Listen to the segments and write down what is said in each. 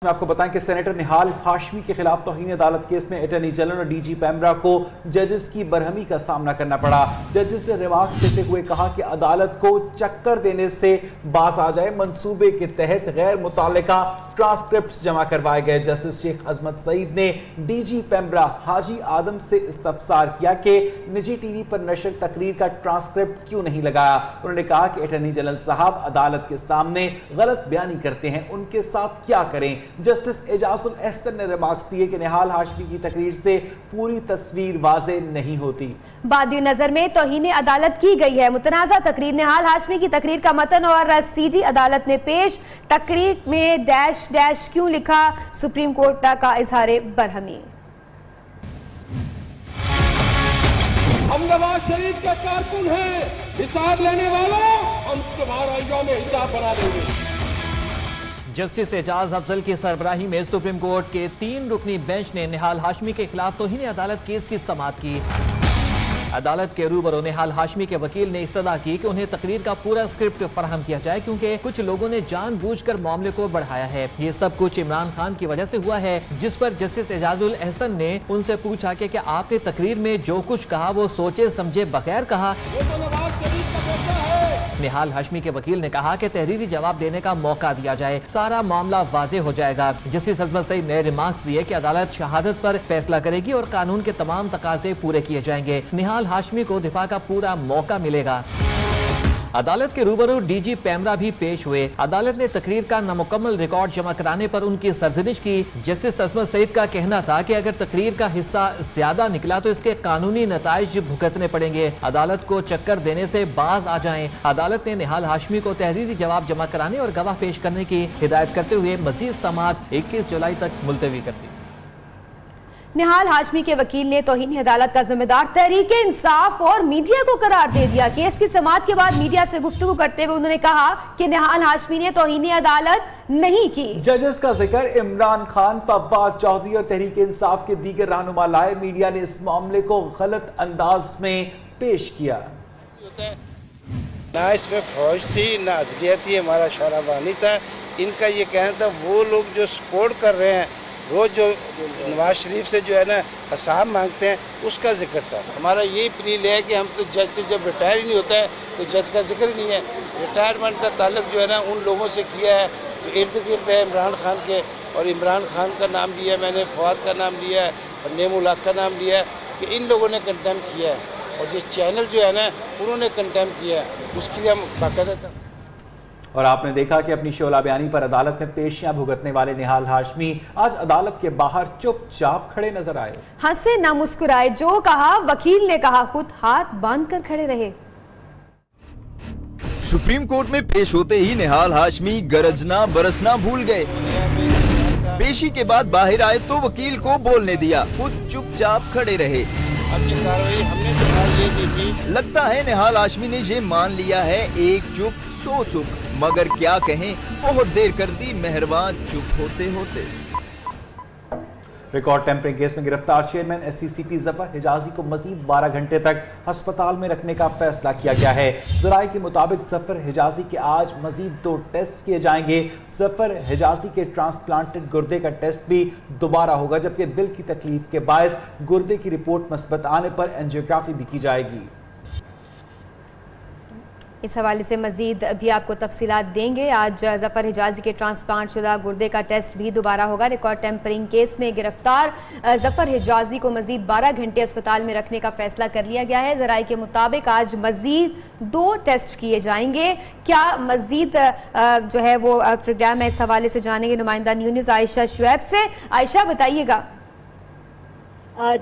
میں آپ کو بتائیں کہ سینیٹر نہال ہاشمی کے خلاف توہین عدالت کیس میں اٹارنی جنرل اور ڈی جی پیمرا کو ججز کی برہمی کا سامنا کرنا پڑا۔ ججز نے ریمارکس دیتے ہوئے کہا کہ عدالت کو چکر دینے سے باز آ جائے۔ منصوبے کے تحت غیر متعلقہ ٹرانسکرپٹس جمع کروائے گئے۔ جسٹس شیخ عظمت سعید نے ڈی جی پیمرا حاجی آدم سے استفسار کیا کہ نجی ٹی وی پر نشر تقریر کا ٹرانسکرپٹ کیوں نہیں لگایا۔ انہوں نے کہا کہ اٹارنی جنرل صاحب عدالت کے سامنے غلط بیانی کرتے ہیں، ان کے ساتھ کیا کریں۔ جسٹس اعجاز الاحسن نے ریمارکس دیے کہ نہال ہاشمی کی تقریر سے پوری تصویر واضح نہیں ہوتی۔ بادی نظر میں توہین عدالت کی گئی ہے۔ متنازع تقریر نہال ہاشمی کی تقریر کا متن اور سی ڈی عدالت میں پیش۔ تقریر میں ڈیش ڈیش کیوں لکھا، سپریم کورٹ کا اظہار برہمی۔ ہم نواز شریف کے کارکن ہیں، حساب لینے والوں ہم تمہارا یوم حساب بنا دیں گے۔ جسٹس اعجاز افضل کی سربراہی میں سپریم کورٹ کے 3 رکنی بینچ نے نہال ہاشمی کے خلاف توہین عدالت کیس کی سماعت کی۔ عدالت کے روبرو نہال ہاشمی کے وکیل نے استدعا کی کہ انہیں تقریر کا پورا اسکرپٹ فراہم کیا جائے کیونکہ کچھ لوگوں نے جان بوجھ کر معاملے کو بڑھایا ہے۔ یہ سب کچھ عمران خان کی وجہ سے ہوا ہے، جس پر جسٹس اعجاز الاحسن نے ان سے پوچھا کہ کیا آپ نے تقریر میں جو کچھ کہا وہ سوچے سمجھے بغیر کہا۔ نہال ہاشمی کے وکیل نے کہا کہ تحریری جواب دینے کا موقع دیا جائے، سارا معاملہ واضح ہو جائے گا۔ جسٹس عظمت سعید نے ریمارکس دیے کہ عدالت شہادت پر فیصلہ کرے گی اور قانون کے تمام تقاضے پورے کیے جائیں گے۔ نہال ہاشمی کو دفاع کا پورا موقع ملے گا۔ عدالت کے روبرو ڈی جی پیمرا بھی پیش ہوئے۔ عدالت نے تقریر کا نامکمل ریکارڈ جمع کرانے پر ان کی سرزنش کی۔ جسٹس عظمت سعید کا کہنا تھا کہ اگر تقریر کا حصہ زیادہ نکلا تو اس کے قانونی نتائج بھگتنے پڑیں گے، عدالت کو چکر دینے سے باز آ جائیں۔ عدالت نے نہال ہاشمی کو تحریری جواب جمع کرانے اور گواہ پیش کرنے کی ہدایت کرتے ہوئے مزید سماعت 21 جولائی تک ملتوی کر دی۔ نہال ہاشمی کے وکیل نے توہین عدالت کا ذمہ دار تحریک انصاف اور میڈیا کو قرار دے دیا۔ کیس کی سماعت کے بعد میڈیا سے گفتگو کرتے ہوئے انہوں نے کہا کہ نہال ہاشمی نے توہین عدالت نہیں کی۔ ججز کا ذکر عمران خان، فواد چودھری اور تحریک انصاف کے دیگر رہنما لائے۔ میڈیا نے اس معاملے کو غلط انداز میں پیش کیا۔ نہ اس میں فوج تھی، نہ عدلیہ تھی، ہمارا شورا بانی تھا۔ ان کا یہ کہنا تھا وہ لوگ جو سپورٹ کر رہے ہیں، روز جو نواز شریف سے جو ہے نا حساب مانگتے ہیں، اس کا ذکر تھا۔ ہمارا یہی اپیل ہے کہ ہم تو جج تو جب ریٹائر ہی نہیں ہوتا ہے تو جج کا ذکر ہی نہیں ہے۔ ریٹائرمنٹ کا تعلق جو ہے نا ان لوگوں سے کیا ہے جو ارد گرد ہے عمران خان کے، اور عمران خان کا نام لیا ہے میں نے، فواد کا نام لیا ہے اور نیم الحق کا نام لیا ہے کہ ان لوگوں نے کنٹیم کیا ہے، اور یہ چینل جو ہے نا انہوں نے کنٹیم کیا ہے، اس کے لیے ہم باقاعدہ تھا۔ اور آپ نے دیکھا کہ اپنی شعلہ بیانی پر عدالت میں پیشیاں بھگتنے والے نہال ہاشمی آج عدالت کے باہر چپ چاپ کھڑے نظر آئے۔ ہنسے نہ مسکرائے، جو کہا وکیل نے کہا، خود ہاتھ باندھ کر کھڑے رہے۔ سپریم کورٹ میں پیش ہوتے ہی نہال ہاشمی گرجنا برسنا بھول گئے۔ پیشی کے بعد باہر آئے تو وکیل کو بولنے دیا، خود چپ چاپ کھڑے رہے۔ لگتا ہے نہال ہاشمی نے یہ مان لیا ہے ایک چپ سو سکھ، مگر کیا کہیں، بہت دیر کر دی مہربان چپ ہوتے ہوتے۔ ریکارڈ ٹیمپرنگ کیس میں گرفتار چیئرمین ایس سی سی پی ظفر حجازی کو مزید 12 گھنٹے تک ہسپتال میں رکھنے کا فیصلہ کیا گیا ہے۔ ذرائع کے مطابق ظفر حجازی کے آج مزید 2 ٹیسٹ کیے جائیں گے۔ ظفر حجازی کے ٹرانسپلانٹڈ گردے کا ٹیسٹ بھی دوبارہ ہوگا، جبکہ دل کی تکلیف کے باعث گردے کی رپورٹ مثبت آنے پر اینجیوگرافی بھی کی جائے گی۔ اس حوالے سے مزید بھی آپ کو تفصیلات دیں گے۔ آج ظفر حجازی کے ٹرانسپلانٹ شدہ گردے کا ٹیسٹ بھی دوبارہ ہوگا۔ ریکارڈ ٹیمپرنگ کیس میں گرفتار ظفر حجازی کو مزید 12 گھنٹے اسپتال میں رکھنے کا فیصلہ کر لیا گیا ہے۔ ذرائع کے مطابق آج مزید 2 ٹیسٹ کیے جائیں گے۔ کیا مزید جو ہے وہ پروگرام ہے، اس حوالے سے جانیں گے نمائندہ نیوز عائشہ شعیب سے۔ عائشہ بتائیے گا۔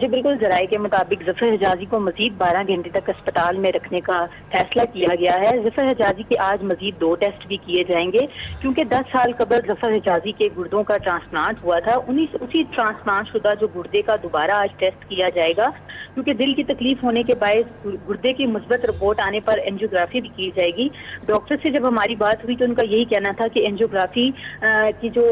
جی بالکل، ذرائع کے مطابق ظفر حجازی کو مزید 12 گھنٹے تک اسپتال میں رکھنے کا فیصلہ کیا گیا ہے۔ ظفر حجازی کے آج مزید 2 ٹیسٹ بھی کیے جائیں گے، کیونکہ 10 سال قبل ظفر حجازی کے گردوں کا ٹرانسپلانٹ ہوا تھا۔ اسی ٹرانسپلانٹ شدہ جو گردے کا دوبارہ آج ٹیسٹ کیا جائے گا، کیونکہ دل کی تکلیف ہونے کے باعث گردے کی مثبت رپورٹ آنے پر اینجیوگرافی بھی کی جائے گی۔ ڈاکٹر سے جب ہماری بات ہوئی تو ان کا یہی کہنا تھا کہ اینجیوگرافی کی جو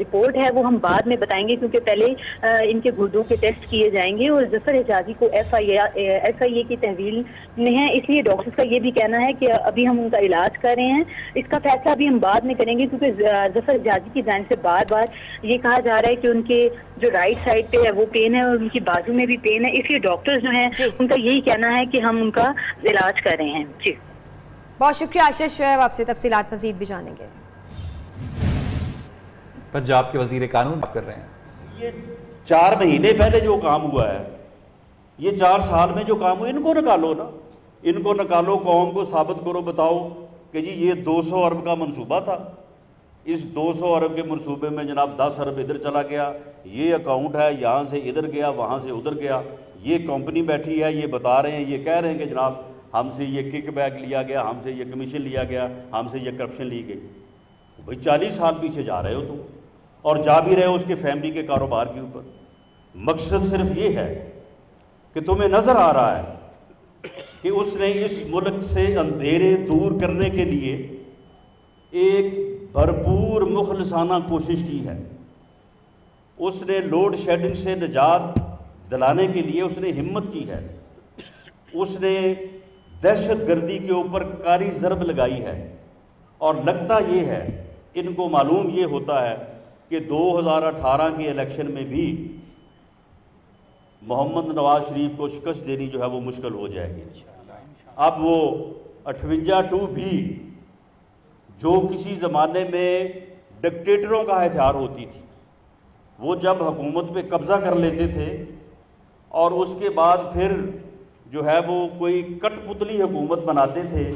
رپورٹ ہے وہ ہم بعد میں بتائیں گے، کیونکہ پہلے ان کے گردوں کے ٹیسٹ کیے جائیں گے اور ظفر حجازی کو ایف آئی اے کی تحویل میں ہے، اس لیے ڈاکٹرز کا یہ بھی کہنا ہے کہ ابھی ہم ان کا علاج کر رہے ہیں، اس کا فیصلہ ابھی ہم بعد میں کریں گے، کیونکہ ظفر حجازی کی جانب سے بار بار یہ کہا جا رہا ہے کہ ان کے جو رائٹ سائڈ پہ ہے وہ پین ہے اور ان کی بازو میں بھی پین ہے، اس لیے ڈاکٹرز جو ہیں ان کا یہی کہنا ہے کہ ہم ان کا علاج کر رہے ہیں۔ جی بہت شکریہ آشش شعیب، آپ سے تفصیلات مزید بھی جانیں گے۔ پنجاب کے وزیر قانون بات کر رہے ہیں۔ یہ 4 مہینے پہلے جو کام ہوا ہے، یہ 4 سال میں جو کام ہوا، ان کو نکالو نا، ان کو نکالو، قوم کو ثابت کرو، بتاؤ کہ جی یہ 200 ارب کا منصوبہ تھا، اس 200 ارب کے منصوبے میں جناب 10 ارب ادھر چلا گیا، یہ اکاؤنٹ ہے یہاں سے ادھر گیا، وہاں سے ادھر گیا، یہ کمپنی بیٹھی ہے، یہ بتا رہے ہیں، یہ کہہ رہے ہیں کہ جناب ہم سے یہ کک بیک لیا گیا، ہم سے یہ کمیشن لیا گیا، ہم سے یہ کرپشن لی گئی۔ بھائی 40 سال پیچھے جا رہے ہو تم، اور جا بھی رہے ہو اس کے فیملی کے کاروبار کے اوپر۔ مقصد صرف یہ ہے کہ تمہیں نظر آ رہا ہے کہ اس نے اس ملک سے اندھیرے دور کرنے کے لیے ایک بھرپور مخلصانہ کوشش کی ہے، اس نے لوڈ شیڈنگ سے نجات دلانے کے لیے اس نے ہمت کی ہے، اس نے دہشت گردی کے اوپر کاری ضرب لگائی ہے، اور لگتا یہ ہے، ان کو معلوم یہ ہوتا ہے کہ 2018 کے الیکشن میں بھی محمد نواز شریف کو شکست دینی جو ہے وہ مشکل ہو جائے گی۔ اب وہ 58 بھی جو کسی زمانے میں ڈکٹیٹروں کا ہتھیار ہوتی تھی، وہ جب حکومت پہ قبضہ کر لیتے تھے اور اس کے بعد پھر جو ہے وہ کوئی کٹ پتلی حکومت بناتے تھے،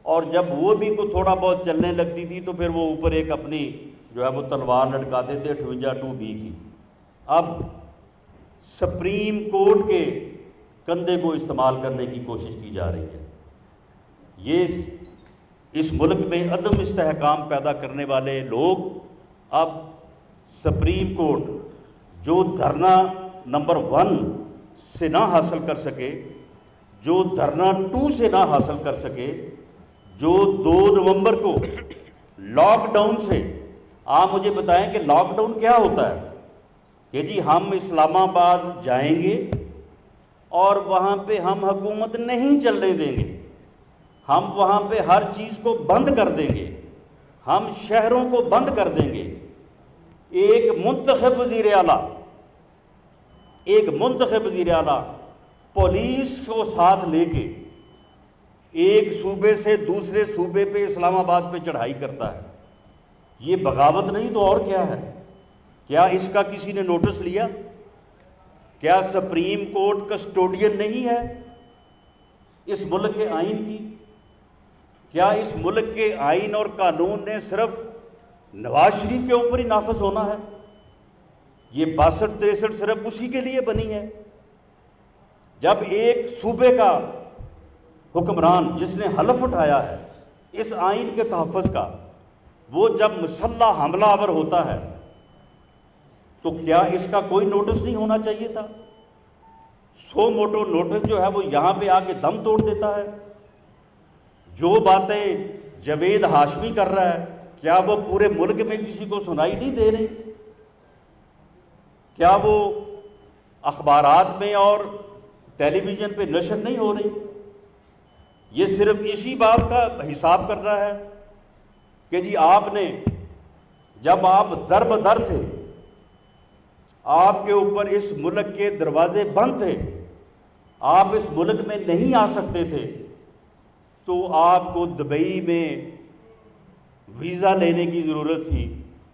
اور جب وہ بھی کو تھوڑا بہت چلنے لگتی تھی تو پھر وہ اوپر ایک اپنی جو ہے وہ تلوار لٹکاتے تھے 58 بھی کی۔ اب سپریم کورٹ کے کندھے کو استعمال کرنے کی کوشش کی جا رہی ہے۔ یہ اس ملک میں عدم استحکام پیدا کرنے والے لوگ اب سپریم کورٹ جو دھرنا نمبر 1 سے نہ حاصل کر سکے، جو دھرنا 2 سے نہ حاصل کر سکے، جو 2 نومبر کو لاک ڈاؤن سے، آپ مجھے بتائیں کہ لاک ڈاؤن کیا ہوتا ہے؟ کہ جی ہم اسلام آباد جائیں گے اور وہاں پہ ہم حکومت نہیں چلنے دیں گے، ہم وہاں پہ ہر چیز کو بند کر دیں گے، ہم شہروں کو بند کر دیں گے۔ ایک منتخب وزیر اعلیٰ پولیس کو ساتھ لے کے ایک صوبے سے دوسرے صوبے پہ اسلام آباد پہ چڑھائی کرتا ہے، یہ بغاوت نہیں تو اور کیا ہے؟ کیا اس کا کسی نے نوٹس لیا؟ کیا سپریم کورٹ کسٹوڈین نہیں ہے اس ملک کے آئین کی؟ کیا اس ملک کے آئین اور قانون نے صرف نواز شریف کے اوپر ہی نافذ ہونا ہے؟ یہ 62-63 صرف اسی کے لیے بنی ہے؟ جب ایک صوبے کا حکمران جس نے حلف اٹھایا ہے اس آئین کے تحفظ کا، وہ جب مسلح حملہ آور ہوتا ہے تو کیا اس کا کوئی نوٹس نہیں ہونا چاہیے تھا؟ سو موٹو نوٹس جو ہے وہ یہاں پہ آ کے دم توڑ دیتا ہے۔ جو باتیں جاوید ہاشمی کر رہا ہے، کیا وہ پورے ملک میں کسی کو سنائی نہیں دے رہی؟ کیا وہ اخبارات میں اور ٹیلی ویژن پہ نشر نہیں ہو رہی؟ یہ صرف اسی بات کا حساب کر رہا ہے کہ جی آپ نے، جب آپ در بدر تھے، آپ کے اوپر اس ملک کے دروازے بند تھے، آپ اس ملک میں نہیں آ سکتے تھے، تو آپ کو دبئی میں ویزا لینے کی ضرورت تھی،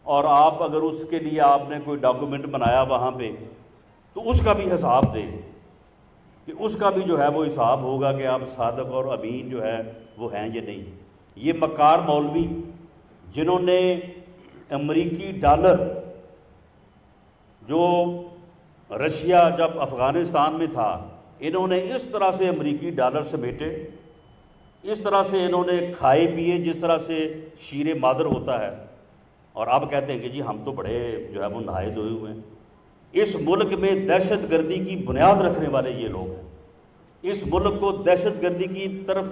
اور آپ اگر اس کے لیے آپ نے کوئی ڈاکومنٹ بنایا وہاں پہ تو اس کا بھی حساب دیں، کہ اس کا بھی جو ہے وہ حساب ہوگا کہ آپ صادق اور امین جو ہے وہ ہیں یا نہیں۔ یہ مکار مولوی جنہوں نے امریکی ڈالر جو رشیا جب افغانستان میں تھا، انہوں نے اس طرح سے امریکی ڈالر سمیٹے، اس طرح سے انہوں نے کھائے پیے جس طرح سے شیر مادر ہوتا ہے، اور اب کہتے ہیں کہ جی ہم تو بڑے جو ہے وہ نہائے دھوئے ہوئے ہیں۔ اس ملک میں دہشت گردی کی بنیاد رکھنے والے یہ لوگ ہیں، اس ملک کو دہشت گردی کی طرف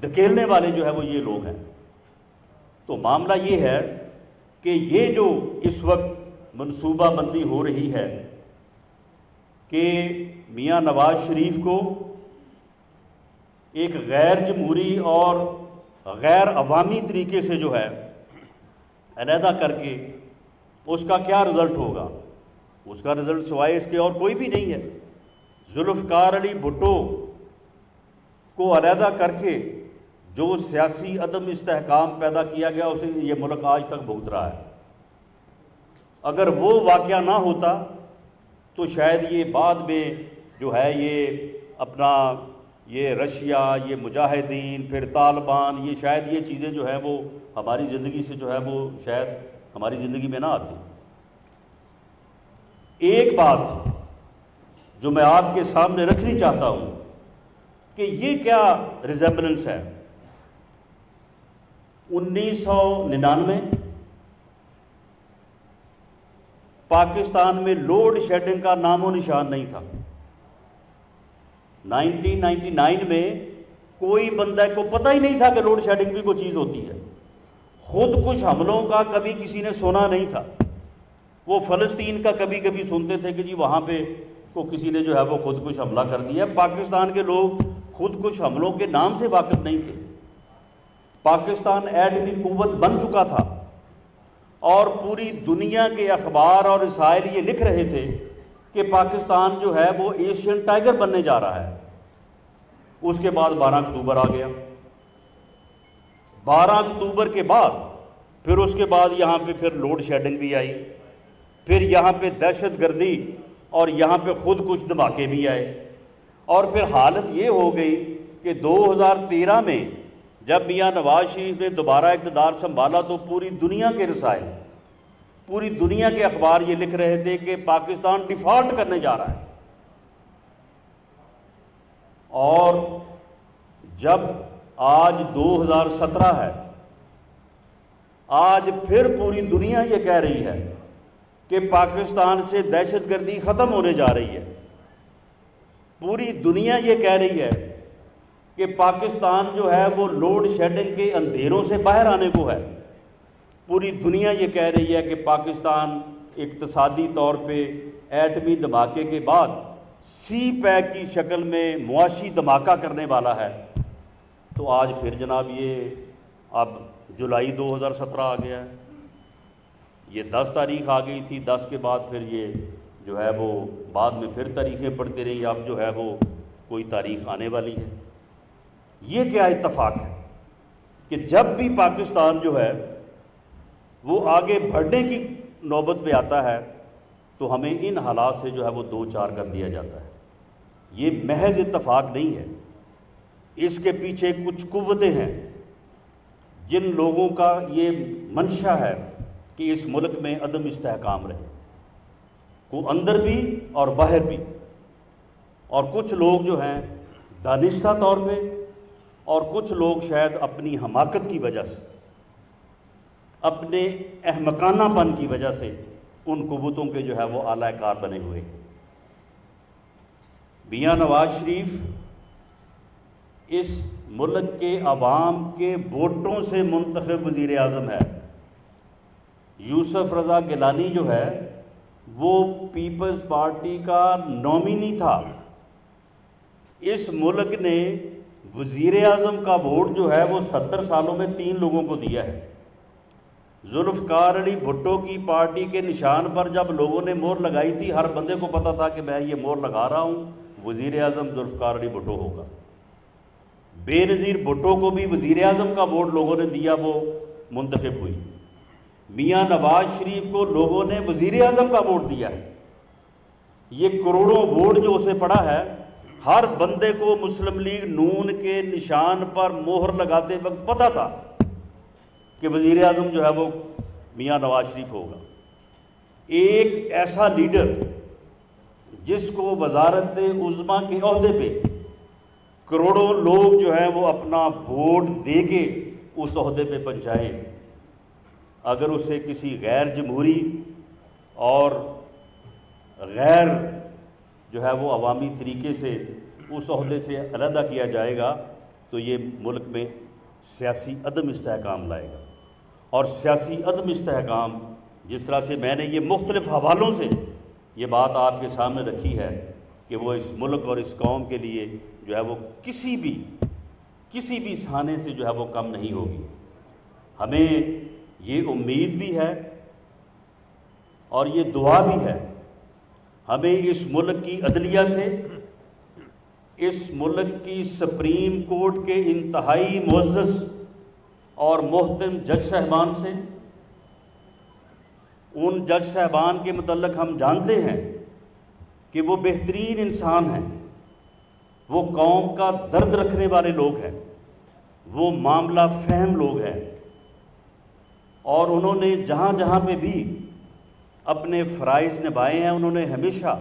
دھکیلنے والے جو ہے وہ یہ لوگ ہیں۔ تو معاملہ یہ ہے کہ یہ جو اس وقت منصوبہ بندی ہو رہی ہے کہ میاں نواز شریف کو ایک غیر جمہوری اور غیر عوامی طریقے سے جو ہے علیحدہ کر کے اس کا کیا رزلٹ ہوگا؟ اس کا رزلٹ سوائے اس کے اور کوئی بھی نہیں ہے۔ ذوالفقار علی بھٹو کو علیحدہ کر کے جو سیاسی عدم استحکام پیدا کیا گیا اسے یہ ملک آج تک بھگت رہا ہے۔ اگر وہ واقعہ نہ ہوتا تو شاید یہ بعد میں جو ہے یہ اپنا یہ رشیا، یہ مجاہدین، پھر طالبان، یہ شاید یہ چیزیں جو ہیں وہ ہماری زندگی سے جو ہے وہ شاید ہماری زندگی میں نہ آتی۔ ایک بات جو میں آپ کے سامنے رکھنی چاہتا ہوں کہ یہ کیا ریزمبلنس ہے۔ 1999 پاکستان میں لوڈ شیڈنگ کا نام و نشان نہیں تھا۔ 1999 میں کوئی بندہ کو پتہ ہی نہیں تھا کہ لوڈ شیڈنگ بھی کوئی چیز ہوتی ہے۔ خود کش حملوں کا کبھی کسی نے سنا نہیں تھا۔ وہ فلسطین کا کبھی کبھی سنتے تھے کہ جی وہاں پہ کو کسی نے جو ہے وہ خود کش حملہ کر دیا۔ پاکستان کے لوگ خود کش حملوں کے نام سے واقف نہیں تھے۔ پاکستان ایٹمی قوت بن چکا تھا اور پوری دنیا کے اخبار اور رسائل یہ لکھ رہے تھے کہ پاکستان جو ہے وہ ایشین ٹائگر بننے جا رہا ہے۔ اس کے بعد 12 اکتوبر آ گیا۔ 12 اکتوبر کے بعد پھر اس کے بعد یہاں پہ پھر لوڈ شیڈنگ بھی آئی، پھر یہاں پہ دہشت گردی اور یہاں پہ خود کچھ دھماکے بھی آئے، اور پھر حالت یہ ہو گئی کہ 2013 میں جب میاں نواز شریف نے دوبارہ اقتدار سنبھالا تو پوری دنیا کے رسائل، پوری دنیا کے اخبار یہ لکھ رہے تھے کہ پاکستان ڈیفالٹ کرنے جا رہا ہے۔ اور جب آج 2017 ہے، آج پھر پوری دنیا یہ کہہ رہی ہے کہ پاکستان سے دہشت گردی ختم ہونے جا رہی ہے۔ پوری دنیا یہ کہہ رہی ہے کہ پاکستان جو ہے وہ لوڈ شیڈنگ کے اندھیروں سے باہر آنے کو ہے۔ پوری دنیا یہ کہہ رہی ہے کہ پاکستان اقتصادی طور پہ ایٹمی دھماکے کے بعد سی پیک کی شکل میں معاشی دھماکہ کرنے والا ہے۔ تو آج پھر جناب یہ اب جولائی 2017 آ گیا ہے، یہ 10 تاریخ آ گئی تھی، 10 کے بعد پھر یہ جو ہے وہ بعد میں پھر تاریخیں پڑھتے رہی، اب جو ہے وہ کوئی تاریخ آنے والی ہے۔ یہ کیا اتفاق ہے کہ جب بھی پاکستان جو ہے وہ آگے بڑھنے کی نوبت پہ آتا ہے تو ہمیں ان حالات سے جو ہے وہ دو چار کر دیا جاتا ہے۔ یہ محض اتفاق نہیں ہے، اس کے پیچھے کچھ قوتیں ہیں جن لوگوں کا یہ منشا ہے کہ اس ملک میں عدم استحکام رہے، وہ اندر بھی اور باہر بھی، اور کچھ لوگ جو ہیں دانستہ طور پہ اور کچھ لوگ شاید اپنی حماقت کی وجہ سے، اپنے احمقانہ پن کی وجہ سے ان قوتوں کے جو ہے وہ اعلی کار بنے ہوئے ہیں۔ میاں نواز شریف اس ملک کے عوام کے ووٹوں سے منتخب وزیر اعظم ہے۔ یوسف رضا گیلانی جو ہے وہ پیپلز پارٹی کا نومینی تھا۔ اس ملک نے وزیر اعظم کا ووٹ جو ہے وہ 70 سالوں میں 3 لوگوں کو دیا ہے۔ ذوالفقار علی بھٹو کی پارٹی کے نشان پر جب لوگوں نے مہر لگائی تھی، ہر بندے کو پتا تھا کہ میں یہ مہر لگا رہا ہوں، وزیر اعظم ذوالفقار علی بھٹو ہوگا۔ بے نظیر بھٹو کو بھی وزیر اعظم کا ووٹ لوگوں نے دیا، وہ منتخب ہوئی۔ میاں نواز شریف کو لوگوں نے وزیر اعظم کا ووٹ دیا ہے۔ یہ کروڑوں ووٹ جو اسے پڑا ہے، ہر بندے کو مسلم لیگ نون کے نشان پر مہر لگاتے وقت پتا تھا کہ وزیر اعظم جو ہے وہ میاں نواز شریف ہوگا۔ ایک ایسا لیڈر جس کو وزارت عظمیٰ کے عہدے پہ کروڑوں لوگ جو ہیں وہ اپنا ووٹ دے کے اس عہدے پہ پہنچائیں، اگر اسے کسی غیر جمہوری اور غیر جو ہے وہ عوامی طریقے سے اس عہدے سے علیحدہ کیا جائے گا تو یہ ملک میں سیاسی عدم استحکام لائے گا۔ اور سیاسی عدم استحکام، جس طرح سے میں نے یہ مختلف حوالوں سے یہ بات آپ کے سامنے رکھی ہے، کہ وہ اس ملک اور اس قوم کے لیے جو ہے وہ کسی بھی سانے سے جو ہے وہ کم نہیں ہوگی۔ ہمیں یہ امید بھی ہے اور یہ دعا بھی ہے، ہمیں اس ملک کی عدلیہ سے، اس ملک کی سپریم کورٹ کے انتہائی معزز اور محترم جج صاحبان سے، ان جج صاحبان کے متعلق ہم جانتے ہیں کہ وہ بہترین انسان ہیں، وہ قوم کا درد رکھنے والے لوگ ہیں، وہ معاملہ فہم لوگ ہیں، اور انہوں نے جہاں جہاں پہ بھی اپنے فرائض نبھائے ہیں انہوں نے ہمیشہ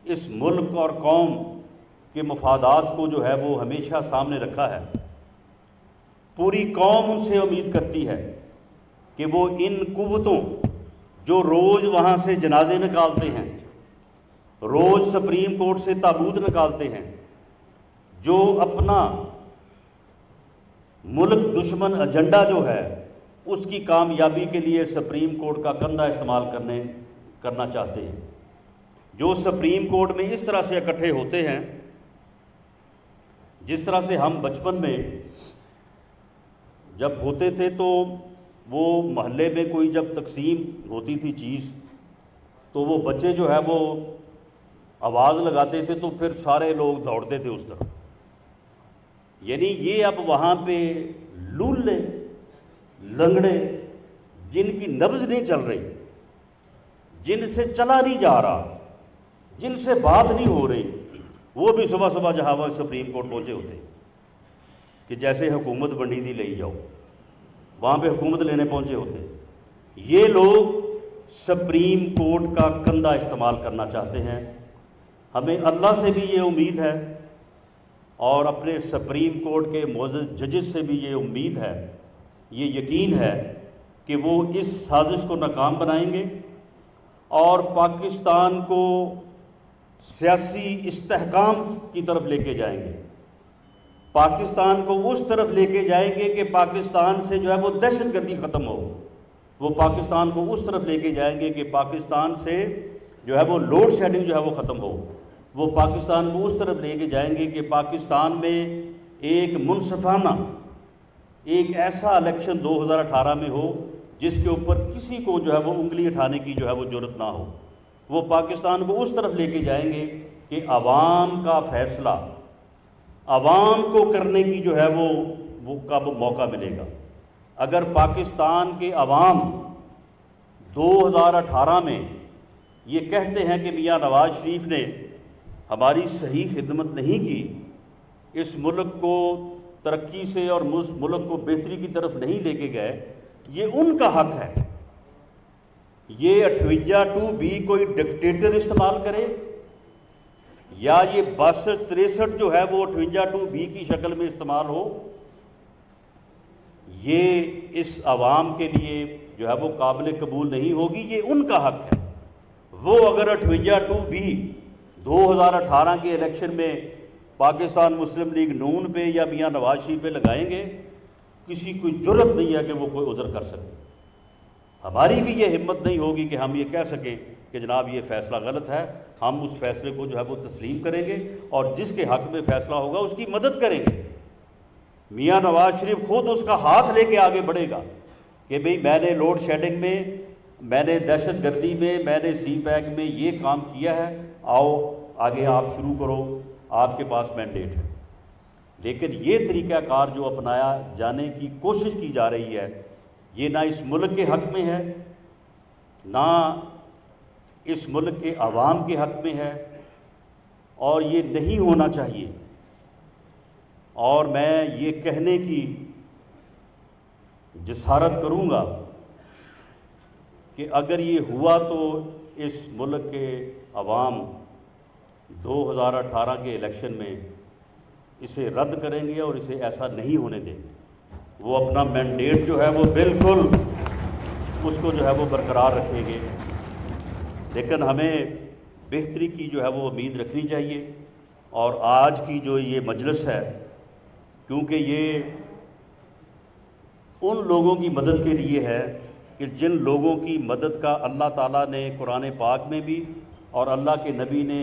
اس ملک اور قوم کے مفادات کو جو ہے وہ ہمیشہ سامنے رکھا ہے۔ پوری قوم ان سے امید کرتی ہے کہ وہ ان قوتوں جو روز وہاں سے جنازے نکالتے ہیں، روز سپریم کورٹ سے تابوت نکالتے ہیں، جو اپنا ملک دشمن ایجنڈا جو ہے اس کی کامیابی کے لیے سپریم کورٹ کا کندھا استعمال کرنا چاہتے ہیں، جو سپریم کورٹ میں اس طرح سے اکٹھے ہوتے ہیں جس طرح سے ہم بچپن میں جب ہوتے تھے تو وہ محلے میں کوئی جب تقسیم ہوتی تھی چیز تو وہ بچے جو ہے وہ آواز لگاتے تھے تو پھر سارے لوگ دوڑتے تھے اس طرح۔ یعنی یہ اب وہاں پہ لولے لنگڑے جن کی نبض نہیں چل رہی، جن سے چلا نہیں جا رہا، جن سے بات نہیں ہو رہی، وہ بھی صبح صبح جہاں وہ سپریم کورٹ پہنچے ہوتے ہیں کہ جیسے حکومت بنی تھی لے جاؤ، وہاں پہ حکومت لینے پہنچے ہوتے ہیں۔ یہ لوگ سپریم کورٹ کا کندھا استعمال کرنا چاہتے ہیں۔ ہمیں اللہ سے بھی یہ امید ہے اور اپنے سپریم کورٹ کے معزز ججز سے بھی یہ امید ہے، یہ یقین ہے کہ وہ اس سازش کو ناکام بنائیں گے اور پاکستان کو سیاسی استحکام کی طرف لے کے جائیں گے، پاکستان کو اس طرف لے کے جائیں گے کہ پاکستان سے جو ہے وہ دہشت گردی ختم ہو، وہ پاکستان کو اس طرف لے کے جائیں گے کہ پاکستان سے جو ہے وہ لوڈ شیڈنگ جو ہے وہ ختم ہو، وہ پاکستان کو اس طرف لے کے جائیں گے کہ پاکستان میں ایک منصفانہ ایک ایسا الیکشن 2018 میں ہو جس کے اوپر کسی کو جو ہے وہ انگلی اٹھانے کی جو ہے وہ جرت نہ ہو۔ وہ پاکستان کو اس طرف لے کے جائیں گے کہ عوام کا فیصلہ عوام کو کرنے کی جو ہے وہ کب موقع ملے گا۔ اگر پاکستان کے عوام 2018 میں یہ کہتے ہیں کہ میاں نواز شریف نے ہماری صحیح خدمت نہیں کی، اس ملک کو ترقی سے اور ملک کو بہتری کی طرف نہیں لے کے گئے، یہ ان کا حق ہے۔ یہ 58(2)B کوئی ڈکٹیٹر استعمال کرے یا یہ 62-63 جو ہے وہ 58(2)B کی شکل میں استعمال ہو، یہ اس عوام کے لیے جو ہے وہ قابل قبول نہیں ہوگی، یہ ان کا حق ہے۔ وہ اگر 58(2)B 2018 کے الیکشن میں پاکستان مسلم لیگ نون پہ یا میاں نواز شریف پہ لگائیں گے، کسی کوئی جرت نہیں ہے کہ وہ کوئی عذر کر سکے۔ ہماری بھی یہ ہمت نہیں ہوگی کہ ہم یہ کہہ سکیں کہ جناب یہ فیصلہ غلط ہے، ہم اس فیصلے کو جو ہے وہ تسلیم کریں گے اور جس کے حق میں فیصلہ ہوگا اس کی مدد کریں گے۔ میاں نواز شریف خود اس کا ہاتھ لے کے آگے بڑھے گا کہ بھئی میں نے لوڈ شیڈنگ میں، میں نے دہشت گردی میں، میں نے سی پیک میں یہ کام کیا ہے، آؤ آگے آپ شروع کرو، آپ کے پاس مینڈیٹ ہے۔ لیکن یہ طریقہ کار جو اپنایا جانے کی کوشش کی جا رہی ہے، یہ نہ اس ملک کے حق میں ہے، نہ اس ملک کے عوام کے حق میں ہے، اور یہ نہیں ہونا چاہیے۔ اور میں یہ کہنے کی جسارت کروں گا کہ اگر یہ ہوا تو اس ملک کے عوام 2018 کے الیکشن میں اسے رد کریں گے اور اسے ایسا نہیں ہونے دیں گے۔ وہ اپنا مینڈیٹ جو ہے وہ بالکل اس کو جو ہے وہ برقرار رکھیں گے۔ لیکن ہمیں بہتری کی جو ہے وہ امید رکھنی چاہیے، اور آج کی جو یہ مجلس ہے، کیونکہ یہ ان لوگوں کی مدد کے لیے ہے کہ جن لوگوں کی مدد کا اللہ تعالیٰ نے قرآن پاک میں بھی اور اللہ کے نبی نے